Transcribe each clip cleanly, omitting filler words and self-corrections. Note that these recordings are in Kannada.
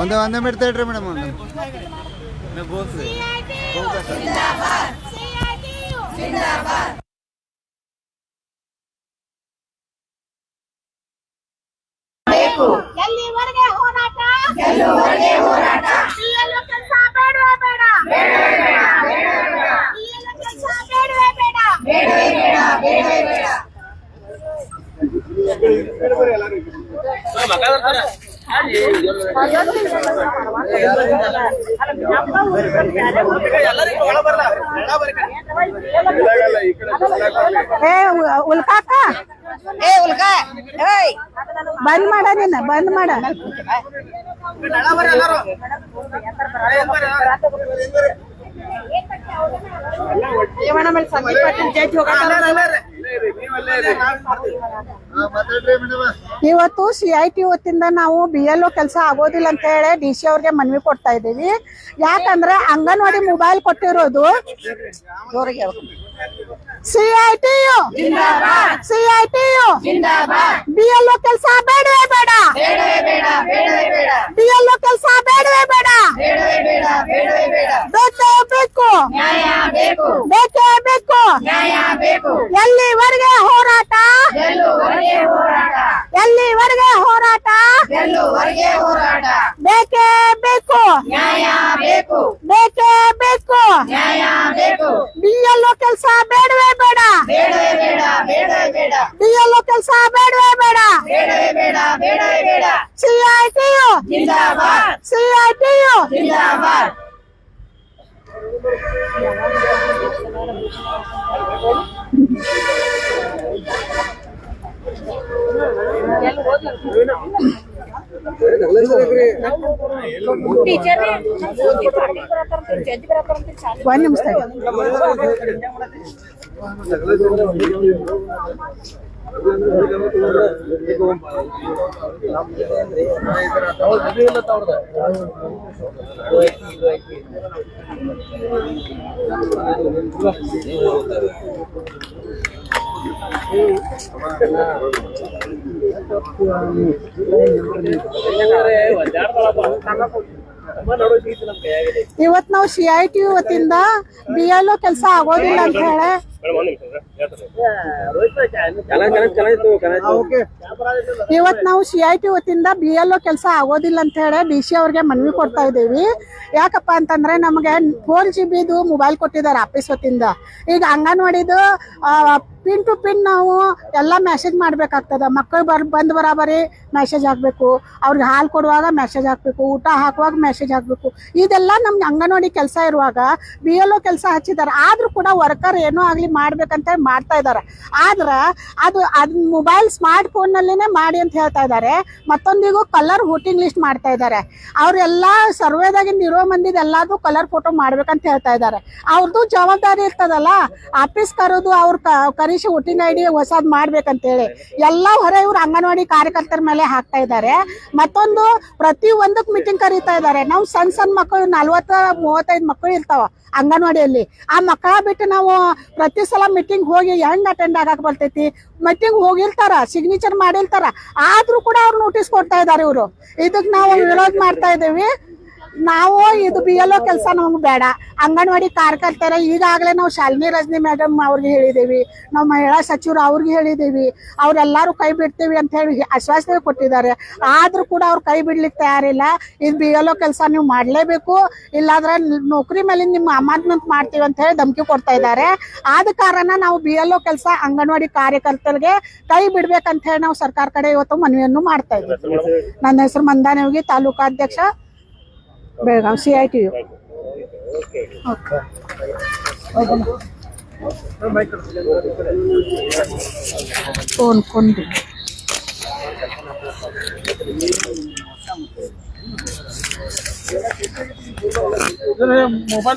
ಒಂದೇ ಬಿಡ್ತೇಳ್ರಿ ಮೇಡಮ್ ಎಲ್ಲಿವರೆಗೆ ಹೋರಾಟ ಕೆಲಸ ಬೇಡವೇ ಬೇಡ ಕೆಲಸ ಬೇಡವೇ ಬೇಡ ಉಲ್ಕಾಕ ಬಂದ್ ಮಾಡ ನೀನ ಬಂದ್ ಮಾಡ ಇವತ್ತು CIT ವತಿಯಿಂದ ನಾವು BLO ಕೆಲಸ ಆಗೋದಿಲ್ಲ ಅಂತ ಹೇಳಿ DC ಅವ್ರಿಗೆ ಮನವಿ ಕೊಡ್ತಾ ಇದ್ದೀವಿ. ಯಾಕಂದ್ರೆ ಅಂಗನವಾಡಿ ಮೊಬೈಲ್ ಕೊಟ್ಟಿರೋದು CITU BLO ಕೆಲಸ ಬೇಡವೇ ಬೇಡ BLO ಕೆಲಸ ಬೇಡವೇ ಬೇಡ ಬೇಕೇ ಬೇಕು ಎಲ್ಲಿವರೆಗೆ ಹೋರಾಟ ಬೇಕೇ ಬೇಕು BLO ಕೆಲಸ ಬೇಡವೇ ಬೇಡ BLO ಕೆಲಸ ಬೇಡವೇ ಬೇಡ CITU ಒಂದ್ ನಿಮಿಷ ಇವತ್ ನಾವು CITU ವತಿಯಿಂದ BLO ಕೆಲಸ ಆಗೋದಿಲ್ಲ ಅಂತ ಹೇಳಿ ಇವತ್ ನಾವು CITU ವತಿಯಿಂದ BLO ಕೆಲಸ ಆಗೋದಿಲ್ಲ ಅಂತ ಹೇಳಿ DC ಅವ್ರಿಗೆ ಮನವಿ ಕೊಡ್ತಾ ಇದ್ದೀವಿ. ಯಾಕಪ್ಪ ಅಂತಂದ್ರೆ ನಮಗೆ 4 GB ಮೊಬೈಲ್ ಕೊಟ್ಟಿದ್ದಾರೆ ಆಫೀಸ್ ವತಿಯಿಂದ. ಈಗ ಅಂಗನವಾಡಿದು ಪಿನ್ ಟು ಪಿನ್ ನಾವು ಎಲ್ಲ ಮೆಸೇಜ್ ಮಾಡ್ಬೇಕಾಗ್ತದ. ಮಕ್ಕಳು ಬಂದ್ ಬರಾಬರಿ ಮೆಸೇಜ್ ಹಾಕ್ಬೇಕು, ಅವ್ರಿಗೆ ಹಾಲು ಕೊಡುವಾಗ ಮೆಸೇಜ್ ಹಾಕ್ಬೇಕು, ಊಟ ಹಾಕುವಾಗ ಮೆಸೇಜ್ ಹಾಕ್ಬೇಕು. ಇದೆಲ್ಲ ನಮ್ಗೆ ಅಂಗನವಾಡಿ ಕೆಲಸ ಇರುವಾಗ BLO ಕೆಲಸ ಹಚ್ಚಿದ್ದಾರೆ. ಆದ್ರೂ ಕೂಡ ವರ್ಕರ್ ಏನೋ ಆಗ್ಲಿ ಮಾಡ್ಬೇಕಂತ ಮಾಡ್ತಾ ಇದಾರೆ. ಆದ್ರೆ ಅದ್ ಮೊಬೈಲ್ ಸ್ಮಾರ್ಟ್ ಫೋನ್ ನಲ್ಲಿನೇ ಮಾಡಿ ಅಂತ ಹೇಳ್ತಾ ಇದ್ದಾರೆ. ಮತ್ತೊಂದಿಗೂ ಕಲರ್ ವೋಟಿಂಗ್ ಲಿಸ್ಟ್ ಮಾಡ್ತಾ ಇದ್ದಾರೆ. ಅವ್ರೆಲ್ಲ ಸರ್ವೇದಾಗಿಂದ ಇರೋ ಮಂದಿದ್ ಎಲ್ಲಾದ್ರು ಕಲರ್ ಫೋಟೋ ಮಾಡ್ಬೇಕಂತ ಹೇಳ್ತಾ ಇದ್ದಾರೆ. ಅವ್ರದ್ದು ಜವಾಬ್ದಾರಿ ಇರ್ತದಲ್ಲ, ಆಫೀಸ್ ಕರೋದು ಅವ್ರ ಕರಿಸಿ ವೋಟಿಂಗ್ ID ಹೊಸದ್ ಮಾಡ್ಬೇಕಂತೇಳಿ ಎಲ್ಲ ಹೊರ ಇವ್ರು ಅಂಗನವಾಡಿ ಕಾರ್ಯಕರ್ತರ ಮೇಲೆ ಹಾಕ್ತಾ ಇದ್ದಾರೆ. ಮತ್ತೊಂದು ಪ್ರತಿ ಒಂದಕ್ಕೆ ಮೀಟಿಂಗ್ ಕರೀತಾ ಇದ್ದಾರೆ. ನಾವು ಸಣ್ಣ ಮಕ್ಕಳು 40-35 ಮಕ್ಕಳು ಇರ್ತಾವ ಅಂಗನವಾಡಿಯಲ್ಲಿ. ಆ ಮಕ್ಕಳ ಬಿಟ್ಟು ನಾವು ಪ್ರತಿ ಸಲ ಮೀಟಿಂಗ್ ಹೋಗಿ ಹೆಂಗ್ ಅಟೆಂಡ್ ಆಗಕ್ ಬರ್ತೈತಿ? ಮೀಟಿಂಗ್ ಹೋಗಿರ್ತಾರ, ಸಿಗ್ನೇಚರ್ ಮಾಡಿರ್ತಾರ, ಆದ್ರೂ ಕೂಡ ಅವ್ರು ನೋಟಿಸ್ ಕೊಡ್ತಾ ಇದಾರೆ. ಇವರು ಇದಕ್ ನಾವು ವಿರೋಧ ಮಾಡ್ತಾ ಇದ್ದೀವಿ. ನಾವು ಇದು BLO ಕೆಲಸ ನಮ್ಗೆ ಬೇಡ. ಅಂಗನವಾಡಿ ಕಾರ್ಯಕರ್ತರ ಈಗಾಗಲೇ ನಾವು ಶಾಲಿನಿ ರಜನಿ ಮೇಡಮ್ ಅವ್ರಿಗೆ ಹೇಳಿದ್ದೀವಿ, ನಾವು ಮಹಿಳಾ ಸಚಿವರು ಅವ್ರಿಗೆ ಹೇಳಿದ್ದೀವಿ. ಅವ್ರೆಲ್ಲಾರು ಕೈ ಬಿಡ್ತೀವಿ ಅಂತ ಹೇಳಿ ಆಶ್ವಾಸನೆ ಕೊಟ್ಟಿದ್ದಾರೆ. ಆದ್ರೂ ಕೂಡ ಅವ್ರು ಕೈ ಬಿಡ್ಲಿಕ್ಕೆ ತಯಾರಿಲ್ಲ. ಇದು BLO ಕೆಲಸ ನೀವು ಮಾಡ್ಲೇಬೇಕು, ಇಲ್ಲಾಂದ್ರೆ ನೌಕರಿ ಮೇಲೆ ನಿಮ್ಮ ಅಮಾನತ್ ಮಾಡ್ತೀವಿ ಅಂತ ಹೇಳಿ ಧಮಕಿ ಕೊಡ್ತಾ ಇದ್ದಾರೆ. ಆದ ಕಾರಣ ನಾವು BLO ಕೆಲಸ ಅಂಗನವಾಡಿ ಕಾರ್ಯಕರ್ತರಿಗೆ ಕೈ ಬಿಡ್ಬೇಕಂತ ಹೇಳಿ ನಾವು ಸರ್ಕಾರ ಕಡೆ ಇವತ್ತು ಮನವಿಯನ್ನು ಮಾಡ್ತಾ ಇದ್ದೀವಿ. ನನ್ನ ಹೆಸರು ಮಂದಾನೇವ್ಗಿ, ತಾಲೂಕಾಧ್ಯಕ್ಷ, ಬೆಳಗಾವಿ, CITU. Phone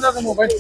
mobile